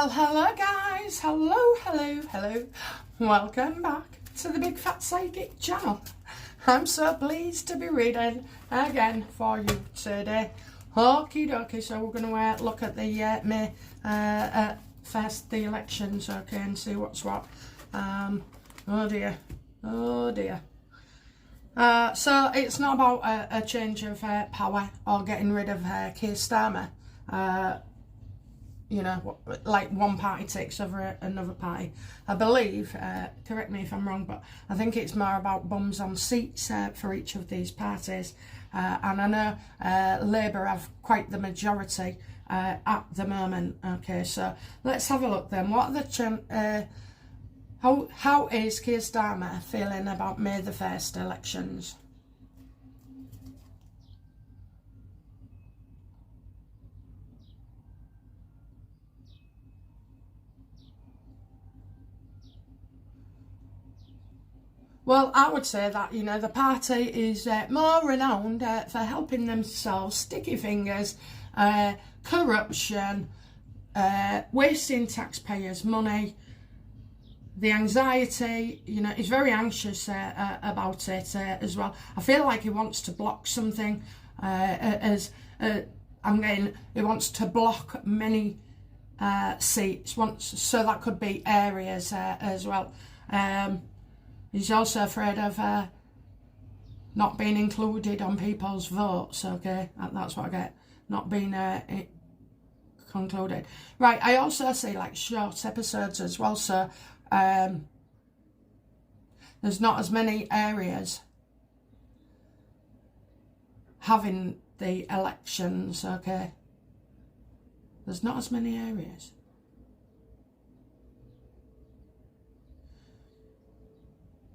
Well, hello guys, hello. Welcome back to the Big Fat Psychic channel. I'm so pleased to be reading again for you today. Okie dokie, so we're going to look at the May first, the elections, okay, and see what's what. Oh dear. So it's not about a change of power or getting rid of Keir Starmer. You know, like one party takes over another party. I believe, correct me if I'm wrong, but I think it's more about bums on seats for each of these parties. And I know Labour have quite the majority at the moment. Okay, so let's have a look then. What are the how is Keir Starmer feeling about May the 1st elections? Well, I would say that, you know, the party is more renowned for helping themselves, sticky fingers, corruption, wasting taxpayers' money, the anxiety, you know, he's very anxious about it as well. I feel like he wants to block something, he wants to block many seats, so that could be areas as well. He's also afraid of not being included on people's votes, okay? That's what I get, not being concluded. Right, I also see like short episodes as well, so there's not as many areas having the elections, okay? There's not as many areas.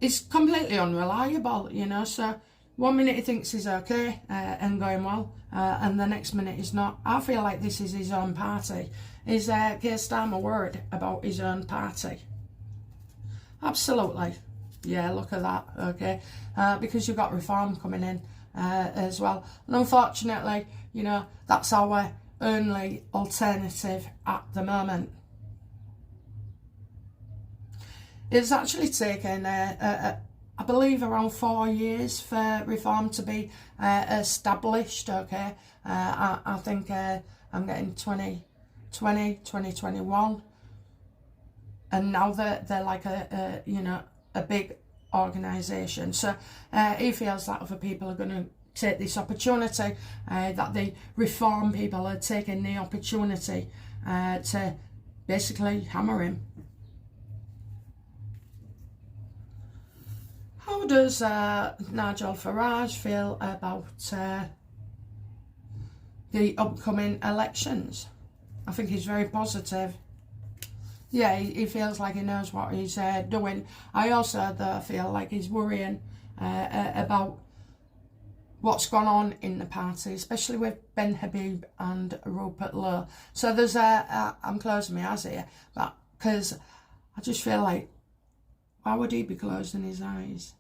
It's completely unreliable, you know, so 1 minute he thinks he's okay and going well, and the next minute he's not. I feel like this is his own party. Is Keir Starmer worried about his own party? Absolutely. Yeah, look at that, okay, because you've got reform coming in as well. And unfortunately, you know, that's our only alternative at the moment. It's actually taken, I believe, around 4 years for reform to be established, okay? I think I'm getting 2020, 2021. And now they're like a big organisation. So he feels that other people are going to take this opportunity, that the reform people are taking the opportunity to basically hammer him. How does Nigel Farage feel about the upcoming elections? I think he's very positive. Yeah, he feels like he knows what he's doing. I also feel like he's worrying about what's gone on in the party, especially with Ben Habib and Rupert Lowe. So there's I'm closing my eyes here, but because I just feel like, why would he be closing his eyes?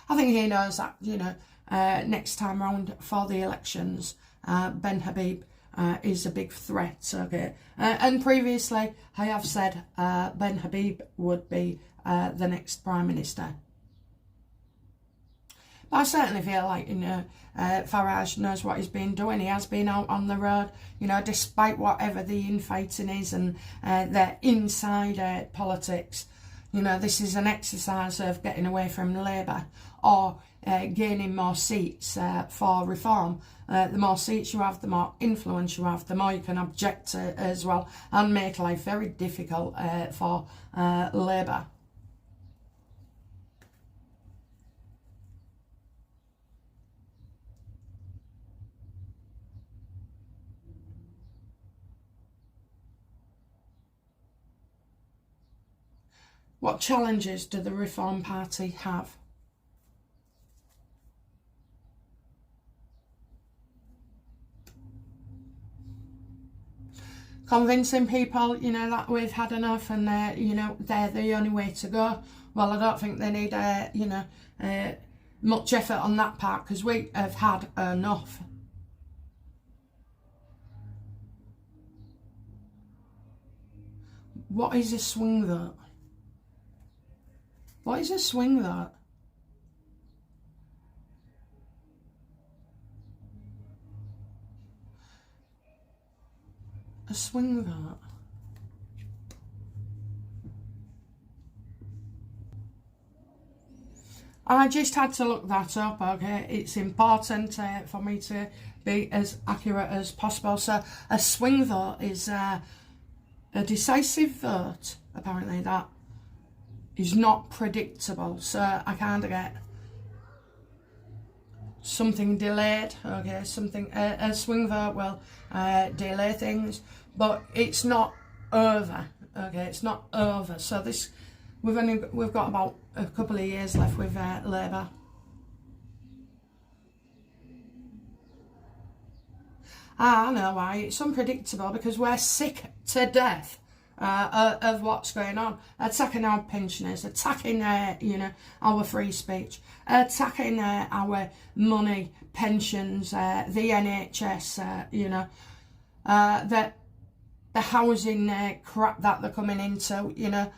I think he knows that, you know, next time round for the elections, Ben Habib is a big threat, okay? And previously, I have said Ben Habib would be the next Prime Minister. But I certainly feel like, you know, Farage knows what he's been doing. He has been out on the road, you know, despite whatever the infighting is and the inside politics. You know, this is an exercise of getting away from Labour or gaining more seats for reform. The more seats you have, the more influence you have, the more you can object as well and make life very difficult for Labour. What challenges do the Reform Party have? Convincing people, you know, that we've had enough and, you know, they're the only way to go. Well, I don't think they need, you know, much effort on that part because we have had enough. What is a swing vote? What is a swing vote? A swing vote. I just had to look that up, okay? It's important for me to be as accurate as possible. So a swing vote is a decisive vote, apparently, that is not predictable. So I kind of get something delayed, okay? Something, a swing vote will delay things, but it's not over, okay? It's not over. So this, we've got about a couple of years left with Labour. I know why. It's unpredictable because we're sick to death of what's going on. Attacking our pensioners, attacking, you know, our free speech, attacking our money, pensions, the NHS, you know, the housing crap that they're coming into, you know.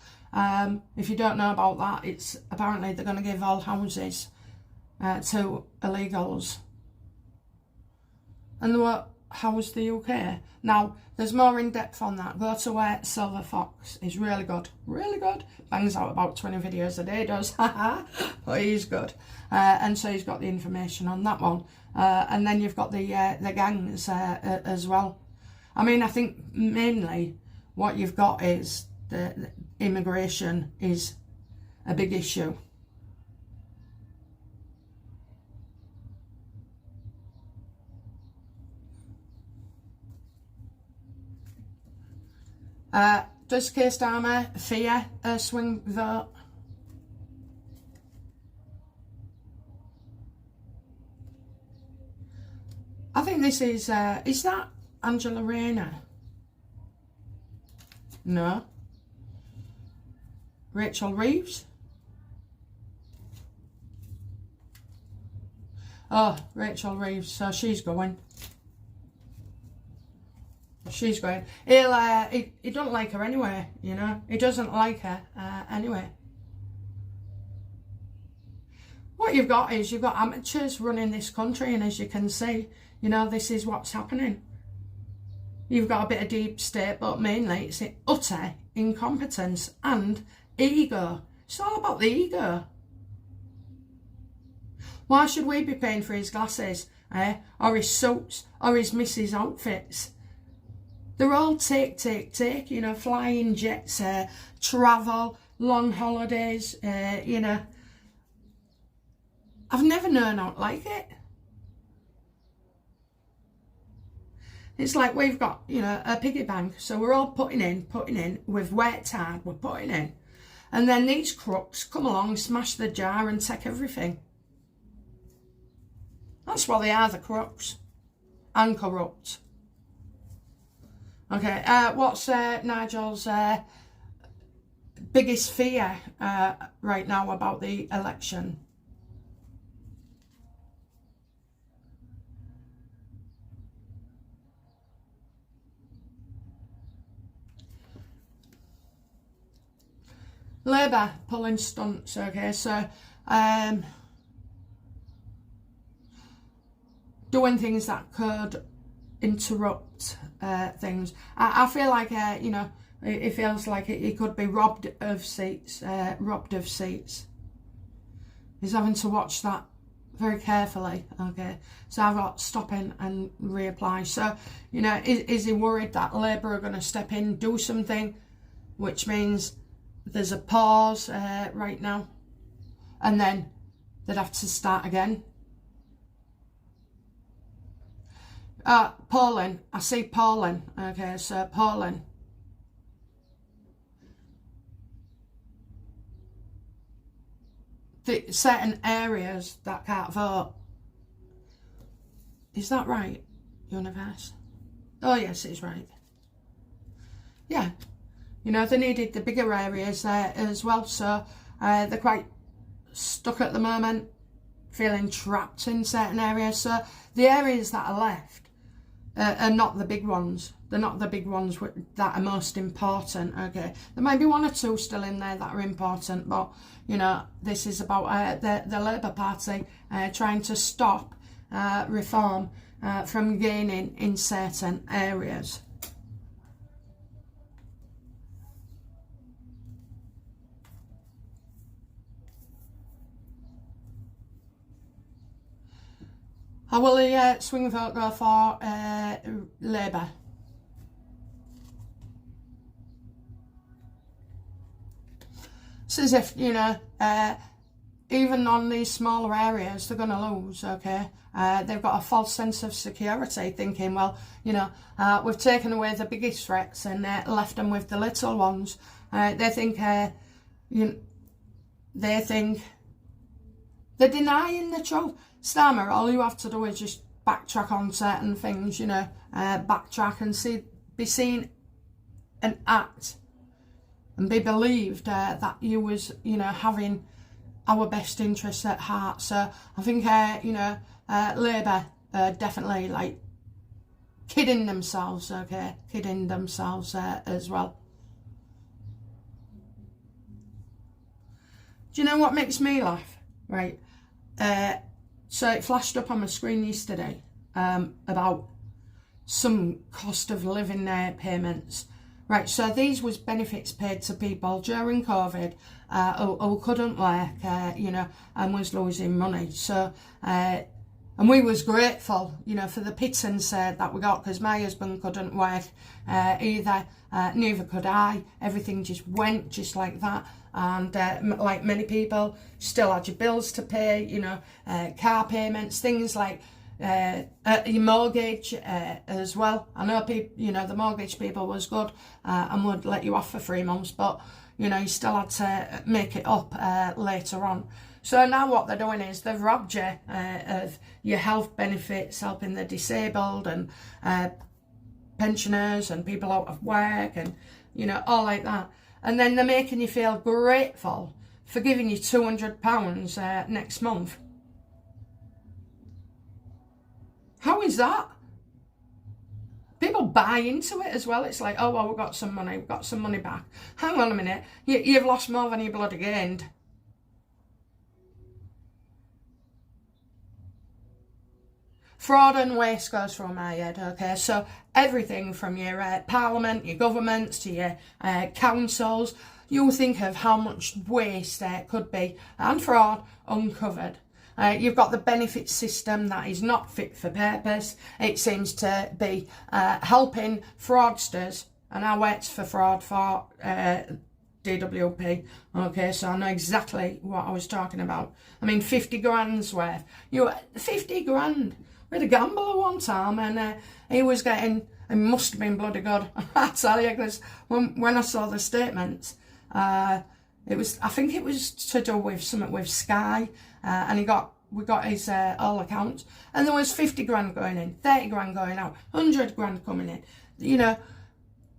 If you don't know about that, it's apparently they're going to give all houses to illegals. And what? How's the UK? Now, there's more in depth on that. Go to where Silver Fox is really good. Really good. Bangs out about 20 videos a day, does. But he's good. And so he's got the information on that one. And then you've got the gangs as well. I mean, I think mainly what you've got is the immigration is a big issue. Does Keir Starmer fear a swing vote? I think this is that Angela Rayner? No. Rachel Reeves? Oh, Rachel Reeves, so she's going. She's going. He don't like her anyway, you know. He doesn't like her anyway. What you've got is you've got amateurs running this country, and as you can see, you know, this is what's happening. You've got a bit of deep state, but mainly it's utter incompetence and ego. It's all about the ego. Why should we be paying for his glasses, or his suits, or his missus' outfits? They're all take, you know, flying jets, travel, long holidays, you know. I've never known out like it. It's like we've got, you know, a piggy bank, so we're all putting in, we've worked hard, we're putting in. And then these crooks come along, smash the jar and take everything. That's what they are, the crooks. And corrupt. Okay, what's Nigel's biggest fear right now about the election? Labour pulling stunts, okay, so doing things that could interrupt things. I feel like, you know, it feels like it could be robbed of seats. He's having to watch that very carefully, okay. So I've got stop in and reapply. So, you know, is he worried that Labour are going to step in, do something, which means there's a pause right now, and then they'd have to start again? Polling. I see polling. Okay, so polling. The certain areas that can't vote. Is that right, Universe? Oh, yes, it's right. Yeah. You know, they needed the bigger areas there as well, so they're quite stuck at the moment, feeling trapped in certain areas. So the areas that are left, are not the big ones. They're not the big ones that are most important, okay? There might be one or two still in there that are important, but, you know, this is about the Labour Party trying to stop reform from gaining in certain areas. How will the swing vote go for Labour? It's as if, you know, even on these smaller areas, they're going to lose, okay? They've got a false sense of security, thinking, well, you know, we've taken away the biggest threats and left them with the little ones. They think, they're denying the truth. Starmer, all you have to do is just backtrack on certain things, you know, backtrack and be seen and act and be believed that you was, you know, having our best interests at heart. So I think, you know, Labour definitely like kidding themselves, okay, kidding themselves as well. Do you know what makes me laugh? Right. So it flashed up on my screen yesterday about some cost of living payments. Right, so these was benefits paid to people during COVID who couldn't work, you know, and was losing money. So, and we was grateful, you know, for the pittance that we got, because my husband couldn't work either, neither could I. Everything just went just like that. And like many people, still had your bills to pay, you know, car payments, things like your mortgage as well. I know people, you know, the mortgage people was good and would let you off for 3 months, but, you know, you still had to make it up later on. So now what they're doing is they've robbed you of your health benefits, helping the disabled and pensioners and people out of work and, you know, all like that. And then they're making you feel grateful for giving you £200 next month. How is that? People buy into it as well. It's like, oh, well, we've got some money back. Hang on a minute. You've lost more than you bloody gained. Fraud and waste goes through my head, okay? So everything from your parliament, your governments, to your councils, you'll think of how much waste there could be and fraud uncovered. You've got the benefit system that is not fit for purpose. It seems to be helping fraudsters, and I worked for fraud for DWP, okay, so I know exactly what I was talking about. I mean, 50 grand's worth. 50 grand. We had a gambler one time, and he was getting, it must have been bloody good, I tell you, because when I saw the statements, it was, I think it was to do with something with Sky, and we got his all accounts, and there was 50 grand going in, 30 grand going out, 100 grand coming in, you know,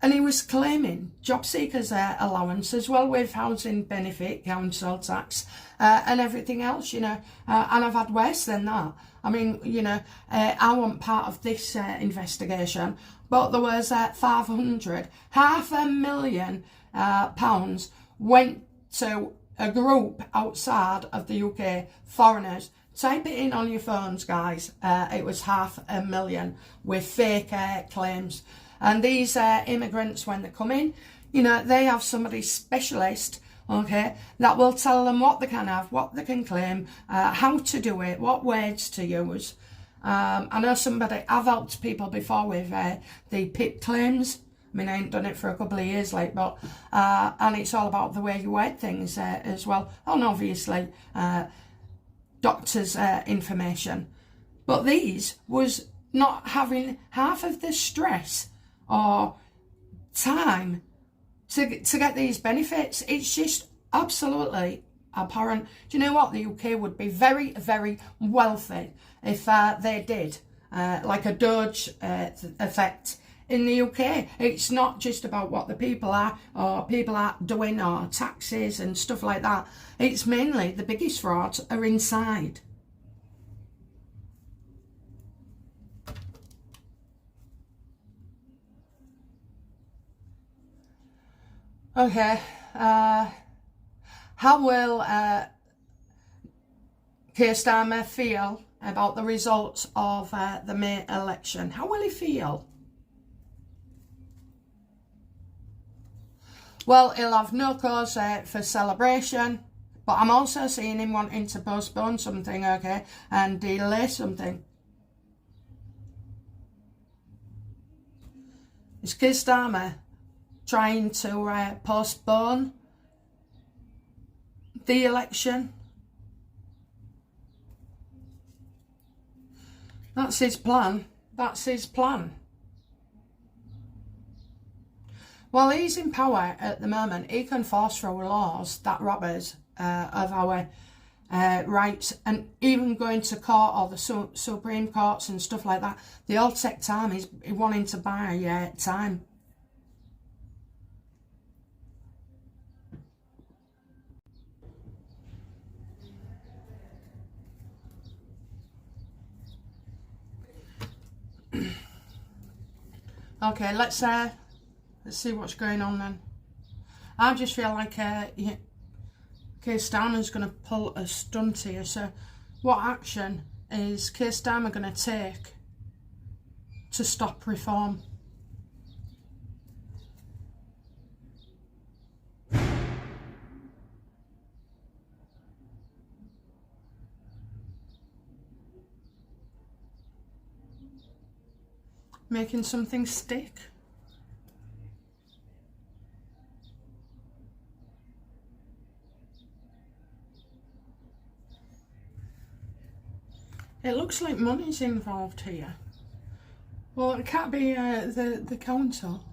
and he was claiming job seekers allowance as well with housing benefit, council tax, and everything else, you know, and I've had worse than that. I mean, you know, I wasn't part of this investigation, but there was 500, £500,000 went to a group outside of the UK, foreigners. Type it in on your phones, guys. It was 500,000 with fake claims. And these immigrants, when they come in, you know, they have somebody specialist, okay, that will tell them what they can have, what they can claim, how to do it, what words to use. I know I've helped people before with the PIP claims. I mean, I ain't done it for a couple of years, like, but, and it's all about the way you word things as well. And obviously, doctors' information. But these was not having half of the stress or time to get these benefits. It's just absolutely abhorrent. Do you know what? The UK would be very, very wealthy if they did like a Doge effect in the UK. It's not just about what the people are or people are doing or taxes and stuff like that. It's mainly the biggest frauds are inside. Okay, how will Keir Starmer feel about the results of the May election? How will he feel? Well, he'll have no cause for celebration, but I'm also seeing him wanting to postpone something, okay, and delay something. Is Keir Starmer trying to postpone the election? That's his plan. That's his plan. While he's in power at the moment, he can force through laws that rob us of our rights, and even going to court or the Supreme Courts and stuff like that, they all take time. He's wanting to buy time. Okay, let's see what's going on then. I just feel like Keir Starmer's going to pull a stunt here. So what action is Keir Starmer going to take to stop reform? Making something stick? It looks like money's involved here. Well, it can't be the council.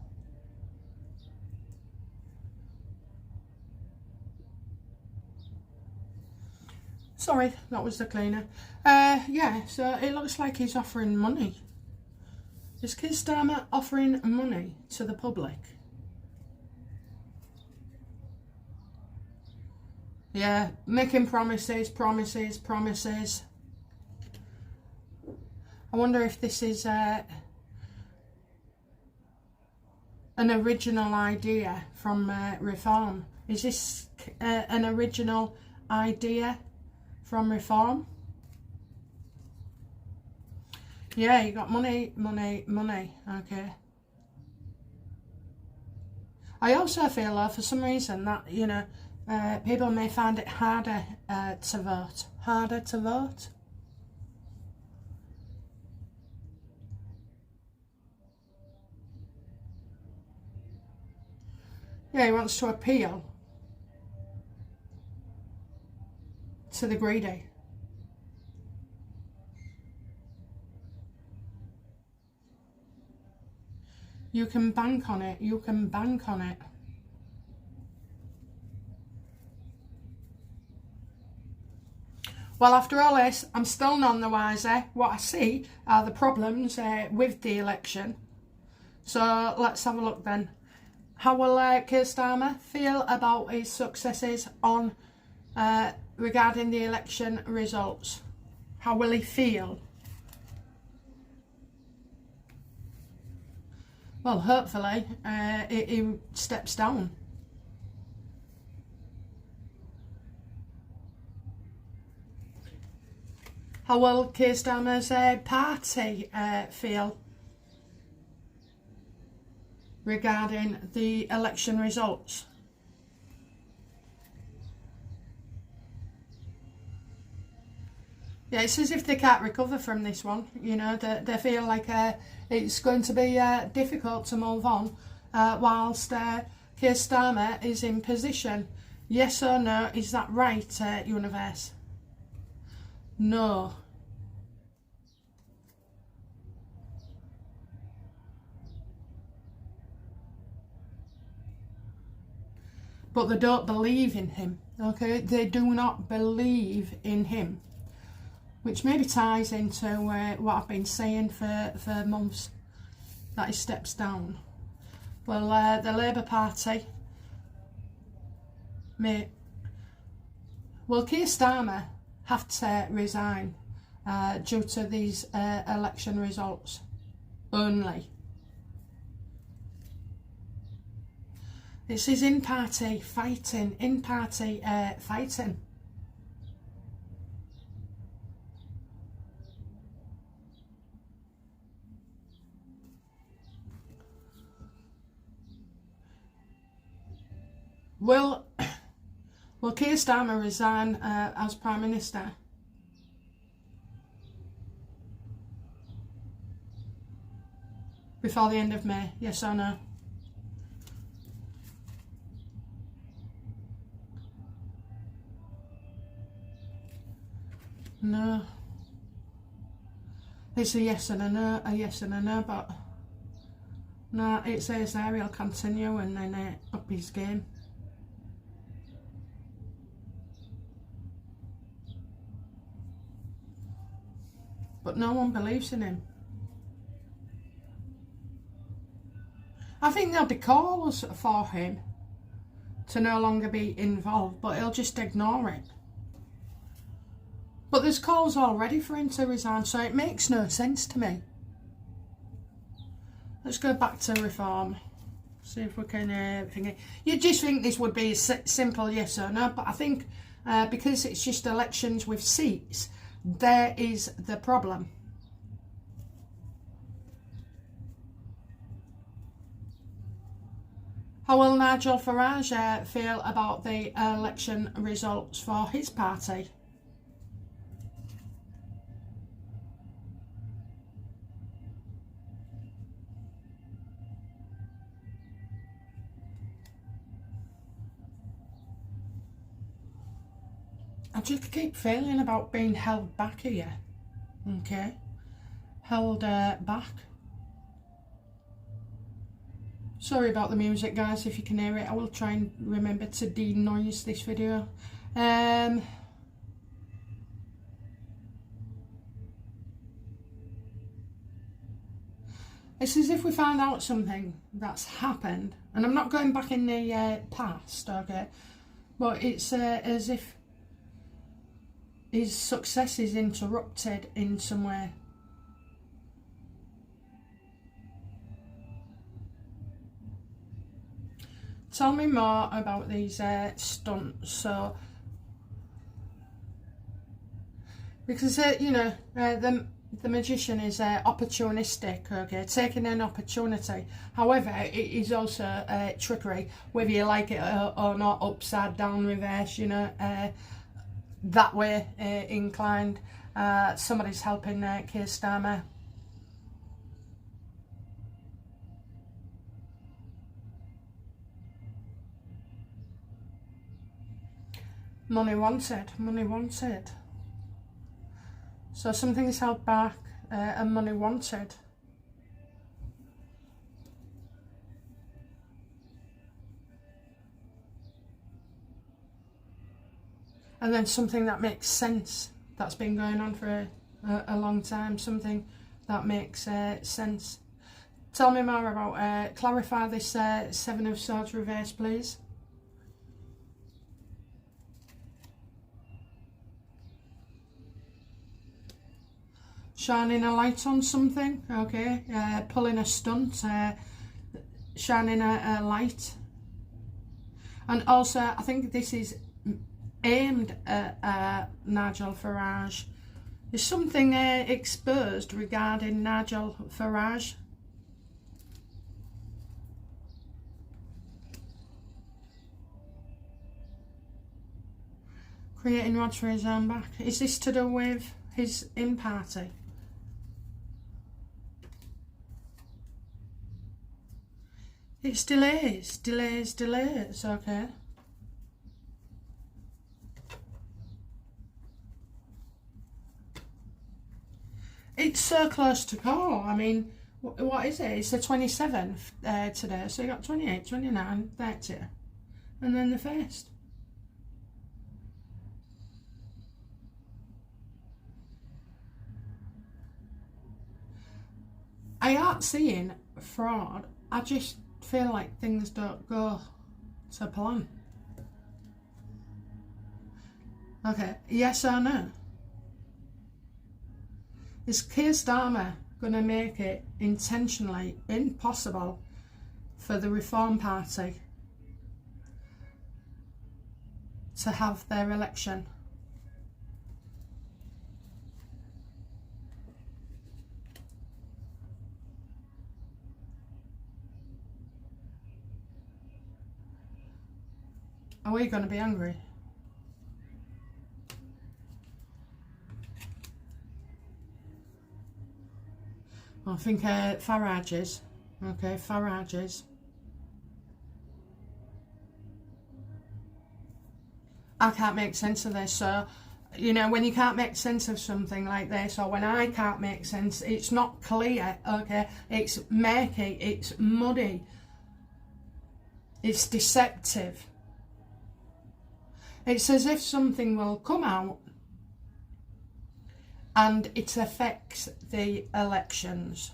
Sorry, that was the cleaner. Yeah, so it looks like he's offering money. Is Keir Starmer offering money to the public? Yeah, making promises, promises, promises. I wonder if this is an original idea from Reform. Is this an original idea from Reform? Yeah, you got money, money, money. Okay. I also feel, for some reason, that, you know, people may find it harder to vote. Harder to vote? Yeah, he wants to appeal to the greedy. You can bank on it. You can bank on it. Well, after all this, I'm still none the wiser. What I see are the problems with the election. So let's have a look then. How will Keir Starmer feel about his successes on regarding the election results? How will he feel? Well, hopefully he steps down. How will Keir Starmer's party feel regarding the election results? Yeah, it's as if they can't recover from this one. You know, they feel like it's going to be difficult to move on whilst Keir Starmer is in position. Yes or no? Is that right, universe? No. But they don't believe in him, okay? They do not believe in him. Which maybe ties into what I've been saying for months, that he steps down. Well, the Labour Party will Keir Starmer have to resign due to these election results only? It's his in-party fighting, in-party fighting. Will Keir Starmer resign as Prime Minister? Before the end of May, yes or no? No. It's a yes and a no, but no, it says there he'll continue and then up his game. But no one believes in him. I think there'll be calls for him to no longer be involved, but he'll just ignore it. But there's calls already for him to resign, so it makes no sense to me. Let's go back to reform. See if we can think it. You just think this would be a simple yes or no, but I think because it's just elections with seats, there is the problem. How will Nigel Farage feel about the election results for his party? I just keep feeling about being held back here. Okay. Held back. Sorry about the music, guys, if you can hear it. I will try and remember to denoise this video. It's as if we found out something that's happened. And I'm not going back in the past, okay? But it's as if his success is interrupted in some way. Tell me more about these stunts. So, because you know, the magician is opportunistic, okay, taking an opportunity. However, it is also trickery, whether you like it or not, upside down, reverse, you know, that way inclined. Somebody's helping Keir Starmer. Money wanted, money wanted. So something is held back and money wanted. And then something that makes sense, that's been going on for a long time, something that makes sense. Tell me more about, clarify this Seven of Swords reverse, please. Shining a light on something, okay, pulling a stunt, shining a light. And also, I think this is aimed at Nigel Farage. Is something exposed regarding Nigel Farage? Creating rods for his own back. Is this to do with his in-party? It's delays, delays, delays, okay. It's so close to call. I mean, what is it? It's the 27th today, so you got 28, 29, 30, and then the 1st. I aren't seeing fraud, I just feel like things don't go to plan. Okay, yes or no? Is Keir Starmer going to make it intentionally impossible for the Reform Party to have their election. Are we going to be angry? I think Farage is. Okay, Farage is. I can't make sense of this. So, you know, when you can't make sense of something like this, or when I can't make sense, it's not clear, okay? It's murky, it's muddy, it's deceptive. It's as if something will come out and it affects the elections.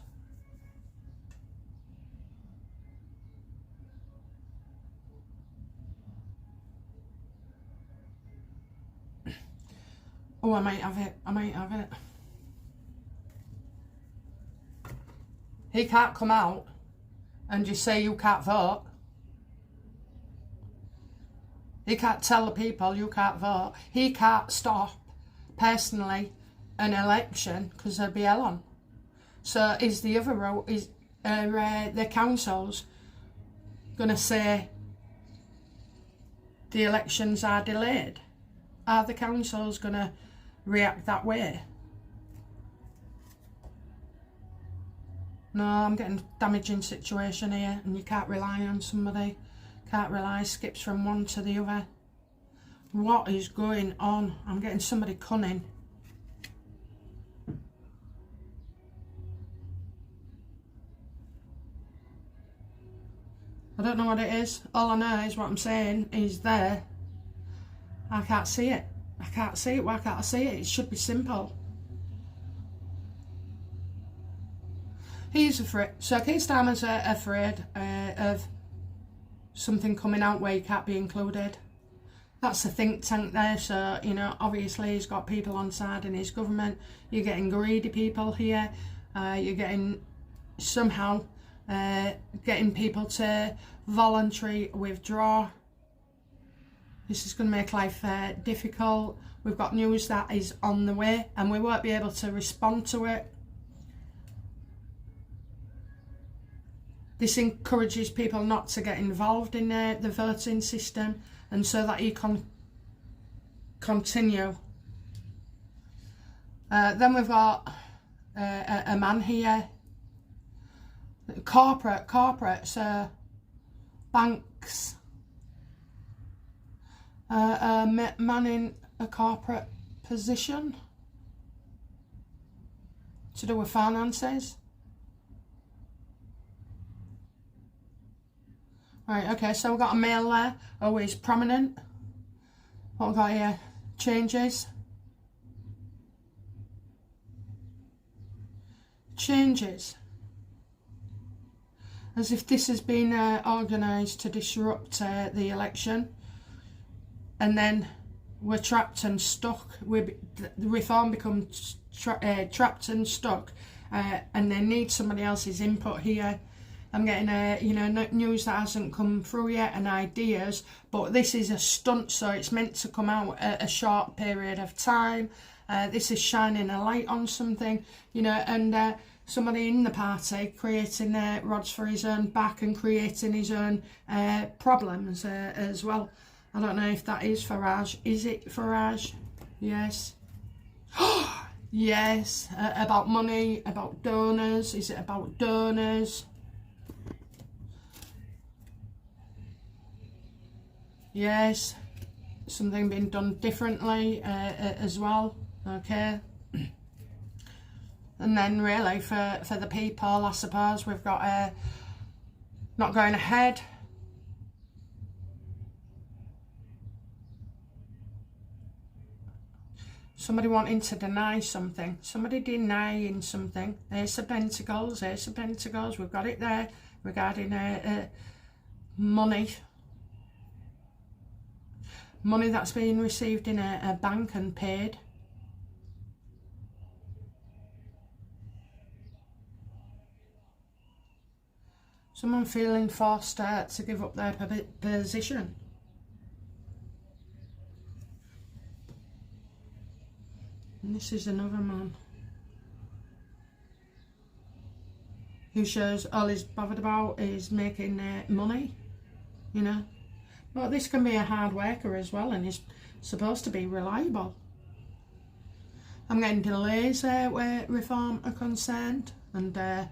Oh, I might have it. I might have it. He can't come out and just say you can't vote. He can't tell the people you can't vote. He can't stop, personally, an election because there'd be hell on. So is the other row, is the councils going to say the elections are delayed? Are the councils going to react that way? No, I'm getting damaging situation here, and you can't rely on somebody. Can't rely, skips from one to the other. What is going on? I'm getting somebody cunning. I don't know what it is. All I know is what I'm saying is there. I can't see it. I can't see it. Why can't I see it? It should be simple. He's afraid. So Keir Starmer's afraid of something coming out where he can't be included. That's the think tank there. So, you know, obviously he's got people on side in his government. You're getting greedy people here. You're getting somehow getting people to voluntarily withdraw. This is going to make life difficult. We've got news that is on the way and we won't be able to respond to it. This encourages people not to get involved in the voting system, and so that you can continue. Then we've got a man here. Corporates, banks. A man in a corporate position to do with finances. Right, okay, so we've got a male there. Oh, he's prominent. What we've got here? Changes. Changes. As if this has been organised to disrupt the election. And then we're trapped and stuck. The reform becomes trapped and stuck. And they need somebody else's input here. I'm getting news that hasn't come through yet and ideas, but this is a stunt, so it's meant to come out at a short period of time. This is shining a light on something, you know, and somebody in the party creating rods for his own back and creating his own problems as well. I don't know if that is Farage. Is it Farage? Yes. Yes. About money, about donors. Is it about donors? Yes, something being done differently as well, okay. And then really for the people, I suppose, we've got not going ahead. Somebody wanting to deny something, somebody denying something. There's the Pentacles, there's the Pentacles, we've got it there regarding money. Money that's being received in a bank and paid. Someone feeling forced to give up their position. And this is another man who shows all he's bothered about is making money, you know. But this can be a hard worker as well, and he's supposed to be reliable. I'm getting delays where reform are concerned, and I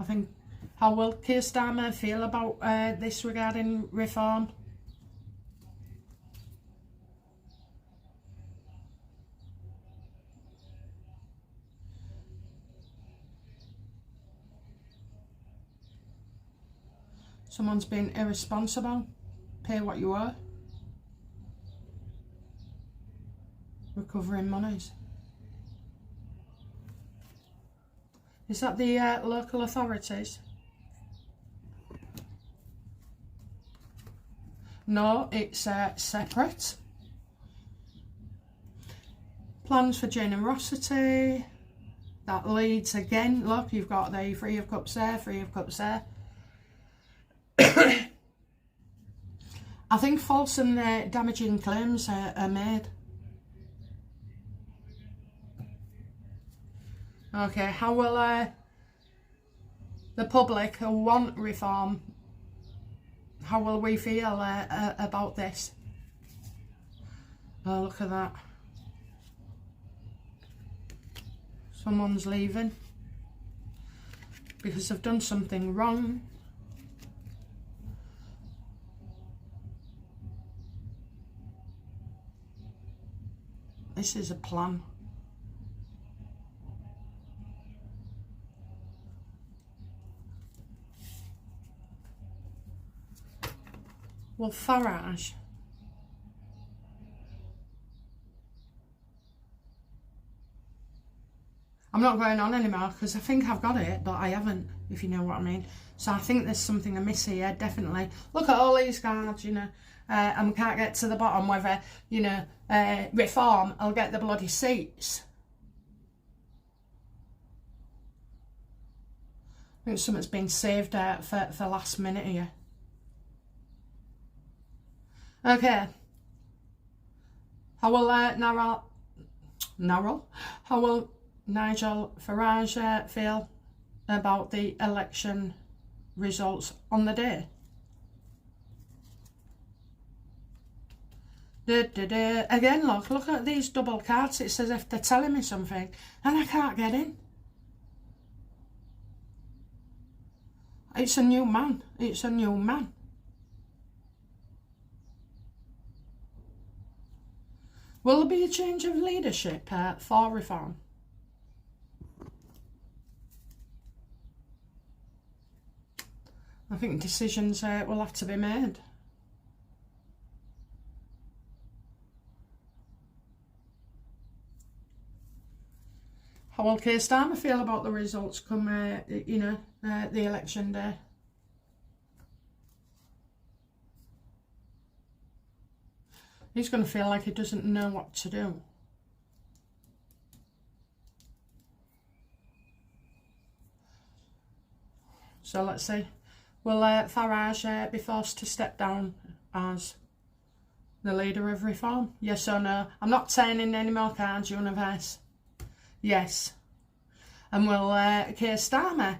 think, how will Keir Starmer feel about this regarding reform? Someone's been irresponsible. Pay what you owe. Recovering monies. Is that the local authorities? No, it's separate. Plans for generosity. That leads again. Look, you've got the Three of Cups there, Three of Cups there. I think false and damaging claims are made. Okay, how will the public who want reform, how will we feel about this? Oh, look at that. Someone's leaving because they've done something wrong. This is a plan. Well, Farage. I'm not going on anymore because I think I've got it, but I haven't, if you know what I mean. So I think there's something amiss here, definitely. Look at all these cards, you know, and we can't get to the bottom whether, you know, reform will get the bloody seats. I think something's been saved for last minute here. Okay. How will how will Nigel Farage feel about the election results on the day? Again, look at these double cards. It's as if they're telling me something and I can't get in. It's a new man. It's a new man. Will there be a change of leadership for reform? I think decisions will have to be made. How will Keir Starmer feel about the results come, you know, the election day? He's going to feel like he doesn't know what to do. So let's see. Will Farage be forced to step down as the leader of reform? Yes or no? I'm not turning any more cards, universe. Yes. And will Keir Starmer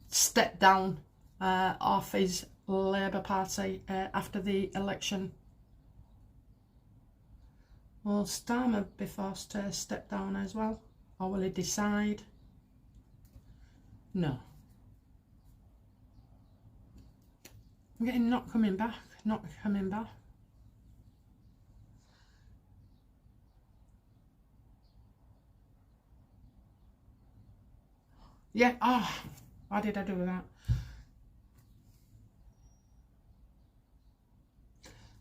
step down off his Labour Party after the election? Will Starmer be forced to step down as well? Or will he decide? No. I'm getting not coming back. Yeah, why did I do that?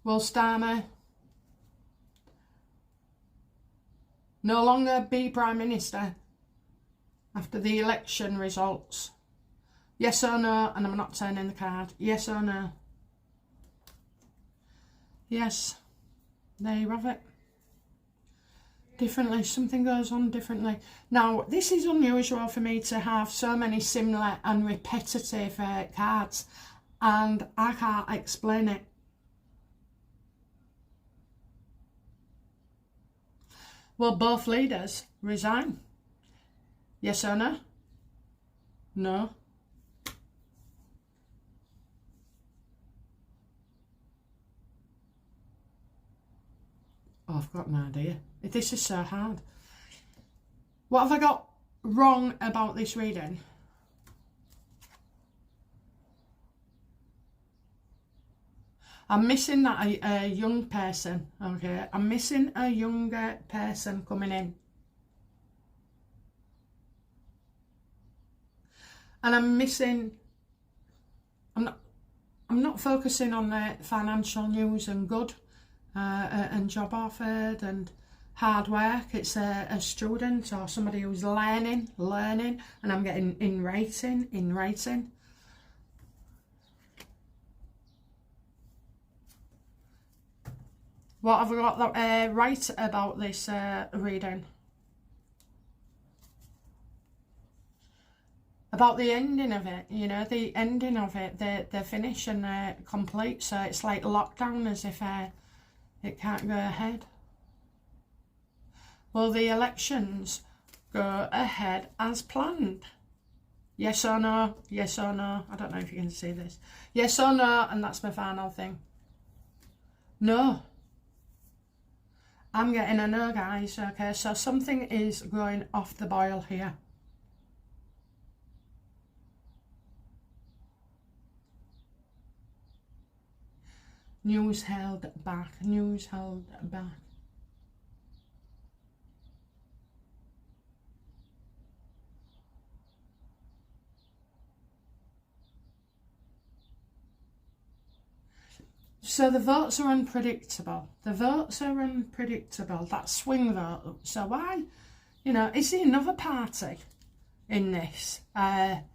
Will Starmer no longer be Prime Minister after the election results? Yes or no? And I'm not turning the card. Yes or no? Yes. There you have it. Differently. Something goes on differently. Now, this is unusual for me to have so many similar and repetitive cards. And I can't explain it. Will both leaders resign? Yes or no? No. Oh, I've got no idea. This is so hard. What have I got wrong about this reading? I'm missing that a young person, okay? I'm missing a younger person coming in. And I'm missing, I'm not focusing on the financial news and good and job offered and hard work. It's a student or somebody who's learning, and I'm getting in writing. What have I got right about this reading? About the ending of it, you know, the ending of it, they're finished and they're complete, so it's like lockdown, as if it can't go ahead. Will the elections go ahead as planned? Yes or no? Yes or no? I don't know if you can see this. Yes or no, and that's my final thing. No. I'm getting a no, guys, okay? So something is going off the boil here. News held back, news held back. So the votes are unpredictable. That swing vote. So why, you know, is there another party in this that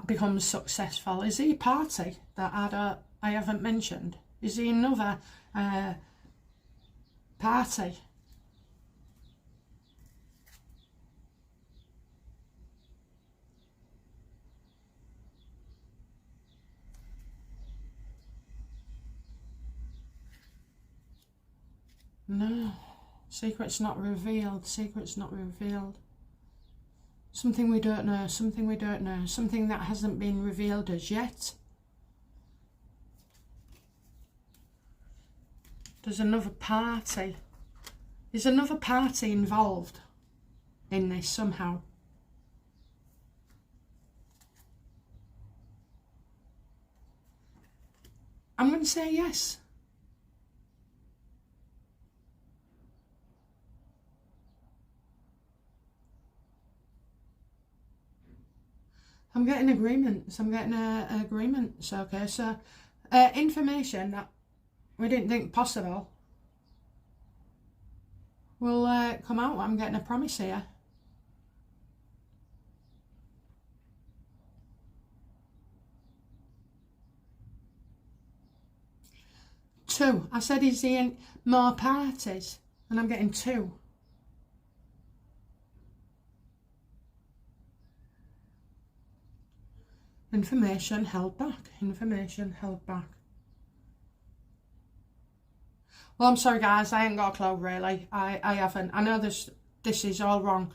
becomes successful? Is there a party that I haven't mentioned? Is there another party? No. Secret's not revealed. Secret's not revealed. Something we don't know. Something we don't know. Something that hasn't been revealed as yet. There's another party. Is another party involved in this somehow? I'm going to say yes. I'm getting agreements. I'm getting agreements. Okay, so information that we didn't think possible will come out. I'm getting a promise here. Two. I said he's in more parties, and I'm getting two. Information held back. Information held back. Well, I'm sorry, guys. I ain't got a clue, really. I haven't. I know this is all wrong.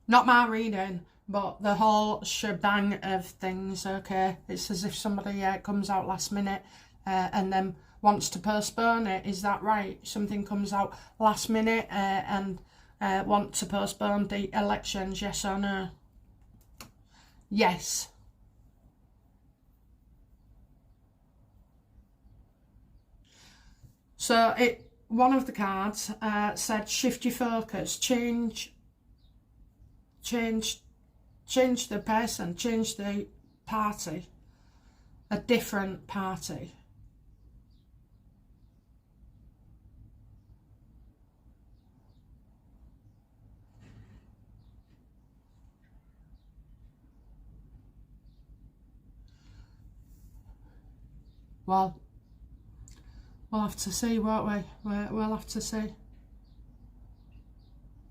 Not my reading, but the whole shebang of things, okay? It's as if somebody comes out last minute and then wants to postpone it. Is that right? Something comes out last minute and want to postpone the elections, yes or no? Yes. So one of the cards said shift your focus, change the person, change the party, a different party. Well, we'll have to see, won't we? We'll have to see.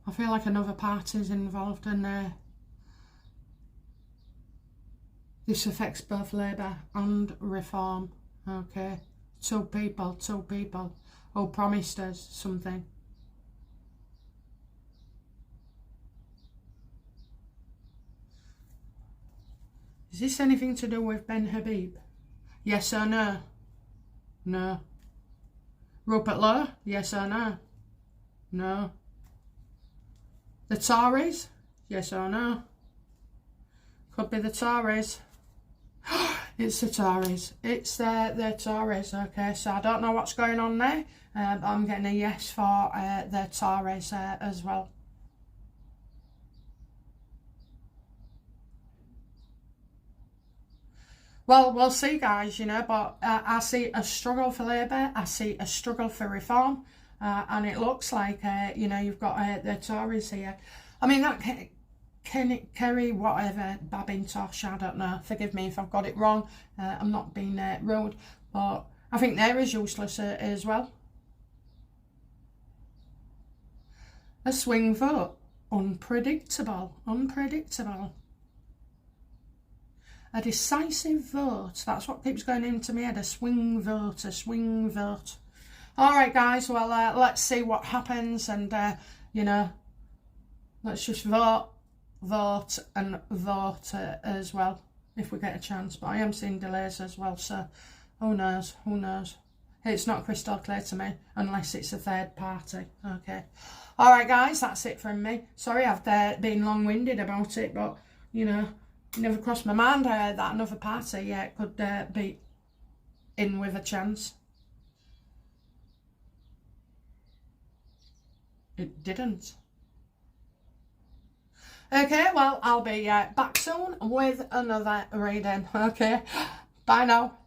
I feel like another party's involved, and this affects both Labour and Reform. Okay, two people who promised us something. Is this anything to do with Ben Habib? Yes or no? No. Rupert Lowe? Yes or no? No. The Tories? Yes or no? Could be the Tories. It's the Tories. It's the Tories. Okay, so I don't know what's going on there. But I'm getting a yes for the Tories as well. Well, we'll see, guys, you know, but I see a struggle for Labour. I see a struggle for reform. And it looks like, you know, you've got the Tories here. I mean, that Kerry, whatever, Babintosh, I don't know. Forgive me if I've got it wrong. I'm not being rude. But I think they're as useless as well. A swing vote. Unpredictable. Unpredictable. A decisive vote. That's what keeps going into my head. A swing vote. A swing vote. All right, guys. Well, let's see what happens. And, you know, let's just vote and vote as well if we get a chance. But I am seeing delays as well. So who knows? Who knows? It's not crystal clear to me unless it's a third party. Okay. All right, guys. That's it from me. Sorry I've been long-winded about it. But, you know, it never crossed my mind that another party could be in with a chance. It didn't. Okay, well, I'll be back soon with another reading. Okay, bye now.